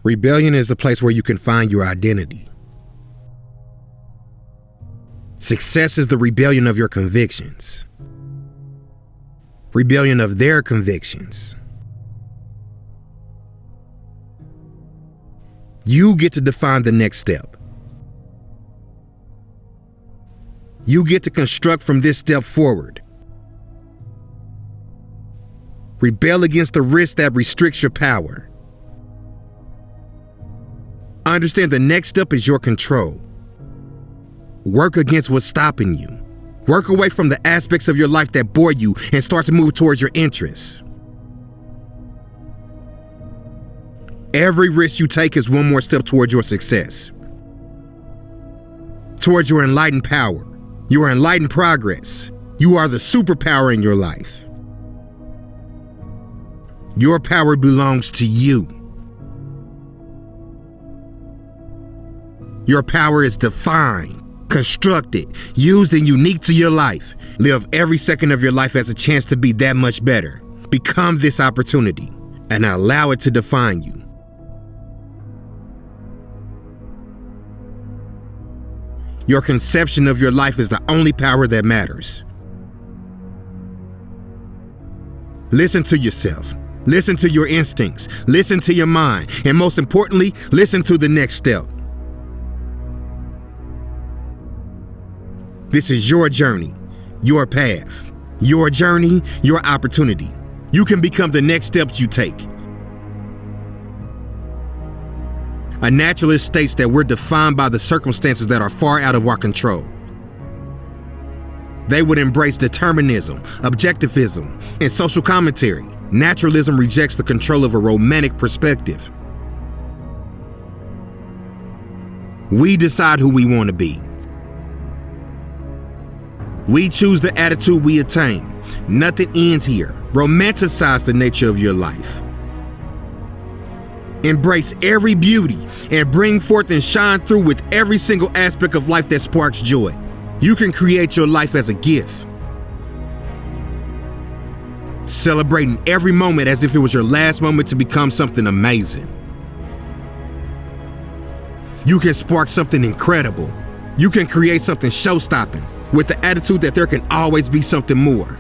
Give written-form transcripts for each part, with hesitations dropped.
Rebellion is a place where you can find your identity. Success is the rebellion of your convictions. Rebellion of their convictions. You get to define the next step. You get to construct from this step forward. Rebel against the risk that restricts your power. Understand the next step is your control. Work against what's stopping you. Work away from the aspects of your life that bore you and start to move towards your interests. Every risk you take is one more step towards your success. Towards your enlightened power, your enlightened progress. You are the superpower in your life. Your power belongs to you. Your power is defined, constructed, used, and unique to your life. Live every second of your life as a chance to be that much better. Become this opportunity and allow it to define you. Your conception of your life is the only power that matters. Listen to yourself. Listen to your instincts. Listen to your mind. And most importantly, listen to the next step. This is your journey, your path, your journey, your opportunity. You can become the next steps you take. A naturalist states that we're defined by the circumstances that are far out of our control. They would embrace determinism, objectivism, and social commentary. Naturalism rejects the control of a romantic perspective. We decide who we want to be. We choose the attitude we attain. Nothing ends here. Romanticize the nature of your life. Embrace every beauty and bring forth and shine through with every single aspect of life that sparks joy. You can create your life as a gift. Celebrating every moment as if it was your last moment to become something amazing. You can spark something incredible. You can create something show-stopping with the attitude that there can always be something more.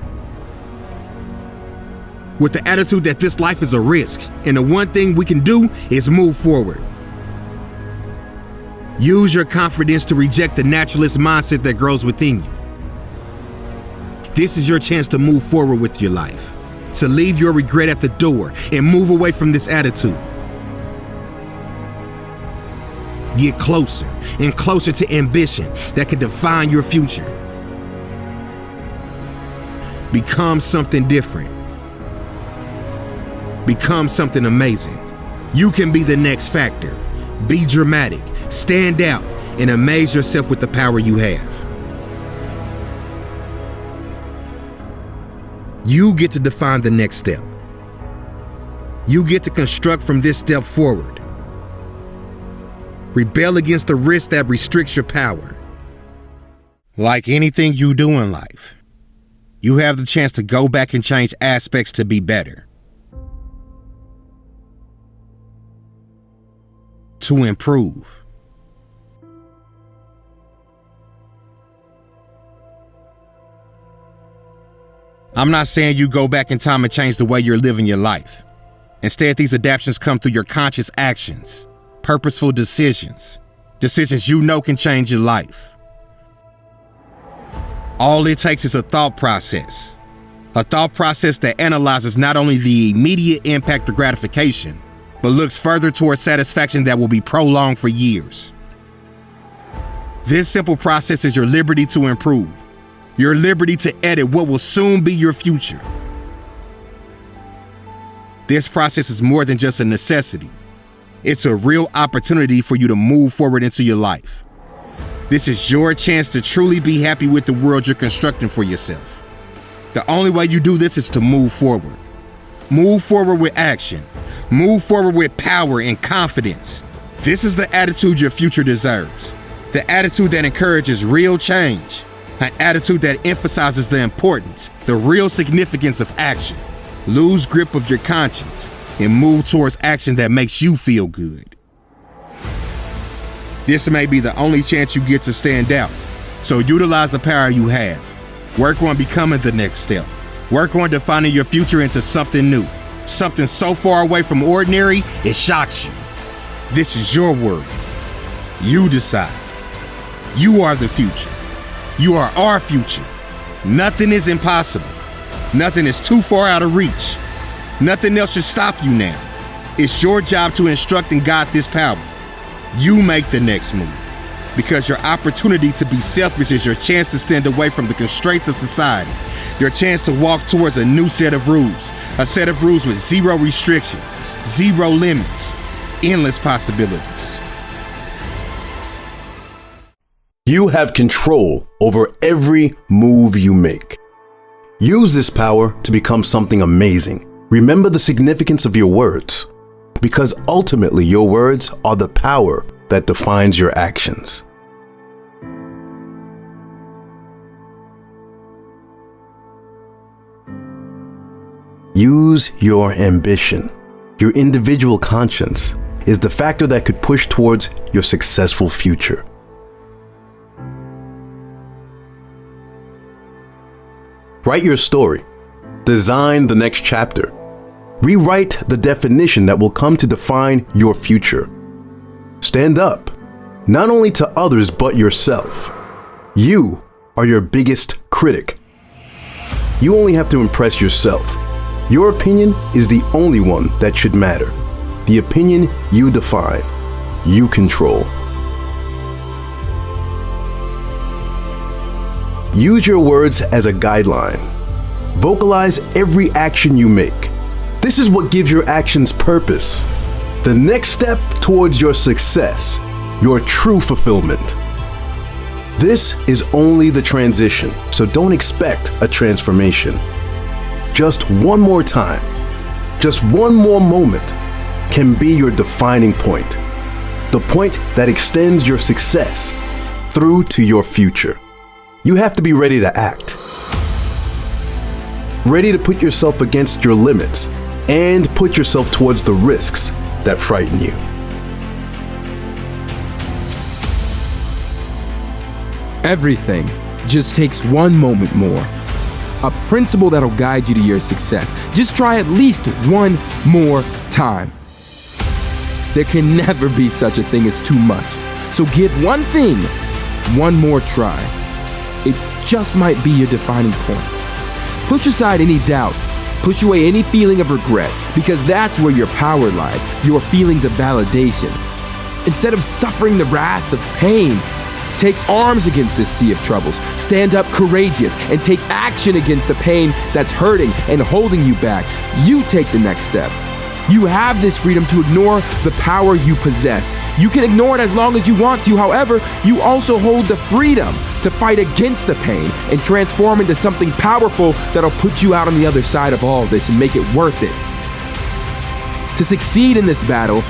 With the attitude that this life is a risk, and the one thing we can do is move forward. Use your confidence to reject the naturalist mindset that grows within you. This is your chance to move forward with your life, to leave your regret at the door and move away from this attitude. Get closer and closer to ambition that can define your future. Become something different. Become something amazing. You can be the next factor. Be dramatic, stand out, and amaze yourself with the power you have. You get to define the next step. You get to construct from this step forward. Rebel against the risk that restricts your power. Like anything you do in life, you have the chance to go back and change aspects to be better. To improve. I'm not saying you go back in time and change the way you're living your life. Instead, these adaptations come through your conscious actions, purposeful decisions, decisions you know can change your life. All it takes is a thought process that analyzes not only the immediate impact or gratification, but looks further towards satisfaction that will be prolonged for years. This simple process is your liberty to improve, your liberty to edit what will soon be your future. This process is more than just a necessity. It's a real opportunity for you to move forward into your life. This is your chance to truly be happy with the world you're constructing for yourself. The only way you do this is to move forward. Move forward with action. Move forward with power and confidence. This is the attitude your future deserves. The attitude that encourages real change. An attitude that emphasizes the importance, the real significance of action. Lose grip of your conscience. and move towards action that makes you feel good. This may be the only chance you get to stand out, so utilize the power you have. Work on becoming the next step. Work on defining your future into something new, something so far away from ordinary it shocks you. This is your world. You decide. You are the future. You are our future. Nothing is impossible. Nothing is too far out of reach. Nothing else should stop you now. It's your job to instruct and guide this power. You make the next move, because your opportunity to be selfish is your chance to stand away from the constraints of society, your chance to walk towards a new set of rules, a set of rules with zero restrictions, zero limits, endless possibilities. You have control over every move you make. Use this power to become something amazing. Remember the significance of your words, because ultimately your words are the power that defines your actions. Use your ambition. Your individual conscience is the factor that could push towards your successful future. Write your story. Design the next chapter. Rewrite the definition that will come to define your future. Stand up, not only to others but yourself. You are your biggest critic. You only have to impress yourself. Your opinion is the only one that should matter. The opinion you define, you control. Use your words as a guideline. Vocalize every action you make. This is what gives your actions purpose. The next step towards your success, your true fulfillment. This is only the transition, so don't expect a transformation. Just one more time, just one more moment can be your defining point. The point that extends your success through to your future. You have to be ready to act. Ready to put yourself against your limits and put yourself towards the risks that frighten you. Everything just takes one moment more. A principle that'll guide you to your success. Just try at least one more time. There can never be such a thing as too much. So give one thing one more try. It just might be your defining point. Push aside any doubt. Push away any feeling of regret, because that's where your power lies, your feelings of validation. Instead of suffering the wrath of pain, take arms against this sea of troubles. Stand up courageous and take action against the pain that's hurting and holding you back. You take the next step. You have this freedom to ignore the power you possess. You can ignore it as long as you want to. However, you also hold the freedom to fight against the pain and transform into something powerful that'll put you out on the other side of all this and make it worth it. To succeed in this battle,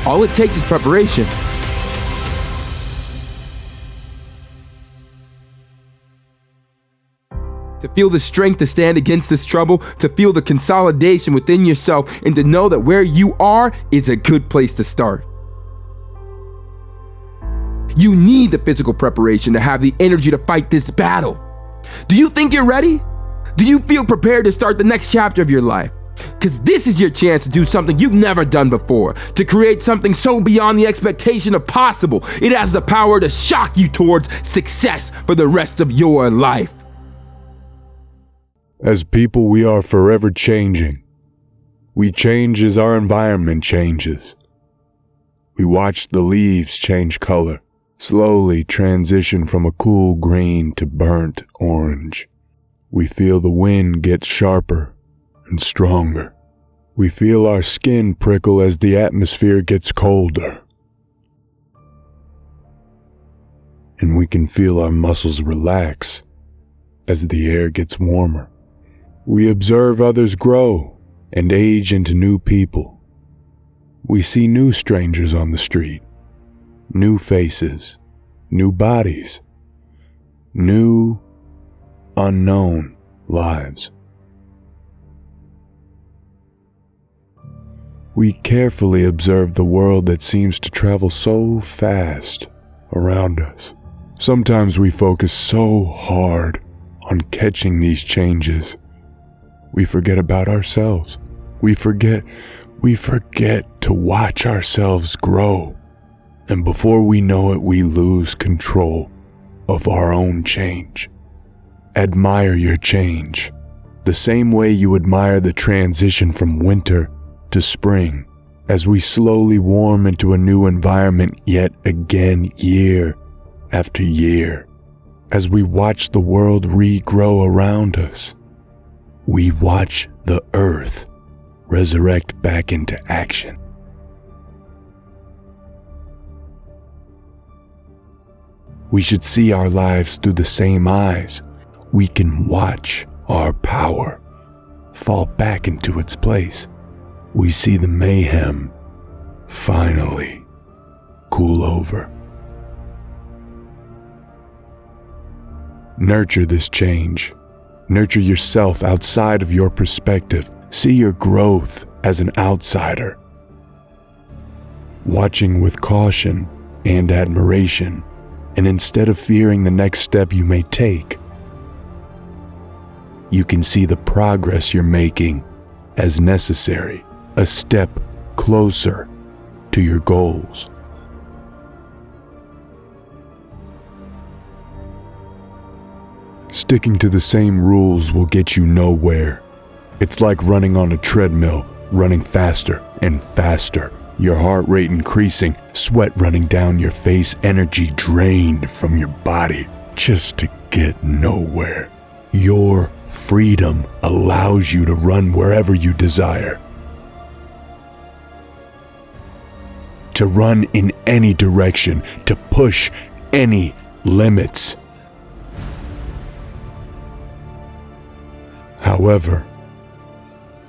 all it takes is preparation. To feel the strength to stand against this trouble, to feel the consolidation within yourself, and to know that where you are is a good place to start. You need the physical preparation to have the energy to fight this battle. Do you think you're ready? Do you feel prepared to start the next chapter of your life? Because this is your chance to do something you've never done before, to create something so beyond the expectation of possible. It has the power to shock you towards success for the rest of your life. As people, we are forever changing. We change as our environment changes. We watch the leaves change color, slowly transition from a cool green to burnt orange. We feel the wind get sharper and stronger. We feel our skin prickle as the atmosphere gets colder. And we can feel our muscles relax as the air gets warmer. We observe others grow and age into new people. We see new strangers on the street, new faces, new bodies, new, unknown lives. We carefully observe the world that seems to travel so fast around us. Sometimes we focus so hard on catching these changes, we forget about ourselves. We forget to watch ourselves grow. And before we know it, we lose control of our own change. Admire your change, the same way you admire the transition from winter to spring, as we slowly warm into a new environment yet again year after year. As we watch the world regrow around us, we watch the earth resurrect back into action. We should see our lives through the same eyes. We can watch our power fall back into its place. We see the mayhem finally cool over. Nurture this change. Nurture yourself outside of your perspective. See your growth as an outsider. Watching with caution and admiration, and instead of fearing the next step you may take, you can see the progress you're making as necessary, a step closer to your goals. Sticking to the same rules will get you nowhere. It's like running on a treadmill, running faster and faster, your heart rate increasing, sweat running down your face, energy drained from your body, just to get nowhere. Your freedom allows you to run wherever you desire, to run in any direction, to push any limits. However,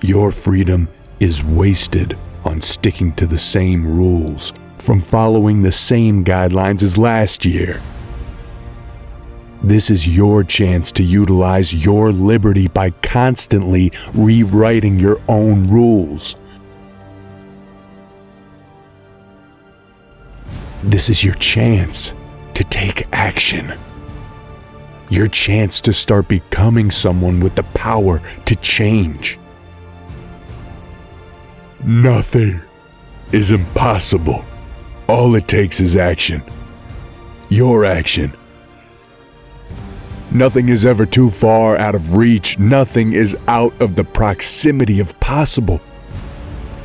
your freedom is wasted on sticking to the same rules, from following the same guidelines as last year. This is your chance to utilize your liberty by constantly rewriting your own rules. This is your chance to take action. Your chance to start becoming someone with the power to change. Nothing is impossible. All it takes is action. Your action. Nothing is ever too far out of reach. Nothing is out of the proximity of possible.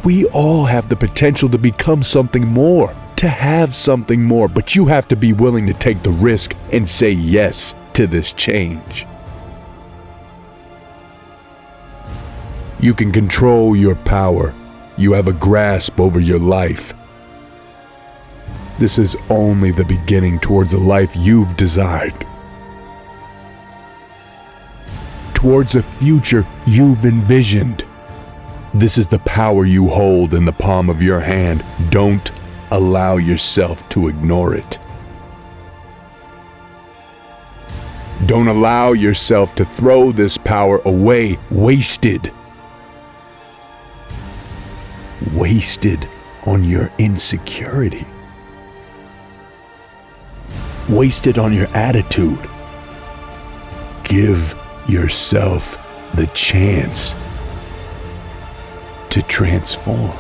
We all have the potential to become something more, to have something more, but you have to be willing to take the risk and say yes to this change. You can control your power. You have a grasp over your life. This is only the beginning towards a life you've designed, towards a future you've envisioned. This is the power you hold in the palm of your hand. Don't allow yourself to ignore it. Don't allow yourself to throw this power away, wasted. Wasted on your insecurity. Wasted on your attitude. Give yourself the chance to transform,